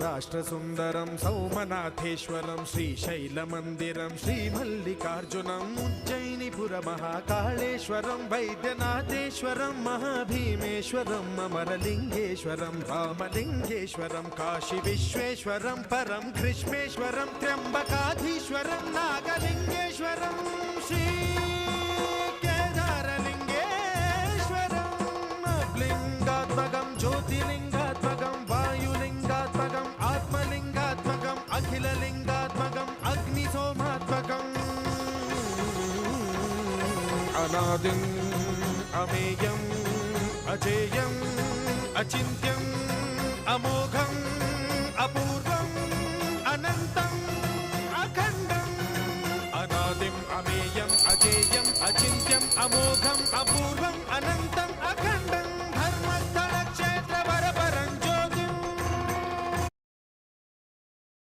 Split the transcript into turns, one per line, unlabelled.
सौराष्ट्रसुन्दरं सौमनाथेश्वरं श्रीशैलमन्दिरं श्रीमल्लिकार्जुनम् उज्जयिनीपुरमहाकाळेश्वरं वैद्यनाथेश्वरं महाभीमेश्वरम् अमरलिङ्गेश्वरं रामलिङ्गेश्वरं काशीविश्वेश्वरं परं ग्रीष्मेश्वरं त्र्यम्बकाधीश्वरं नागलिङ्गेश्वरं श्री लिंगात्मकं ज्योतिलिंगात्मकं वायुलिंगात्मकं आत्मलिंगात्मकं अखिललिंगात्मकं अग्निसोमात्मकम् अनादिं अमेयं अजेयं अचिन्त्यं अमोघं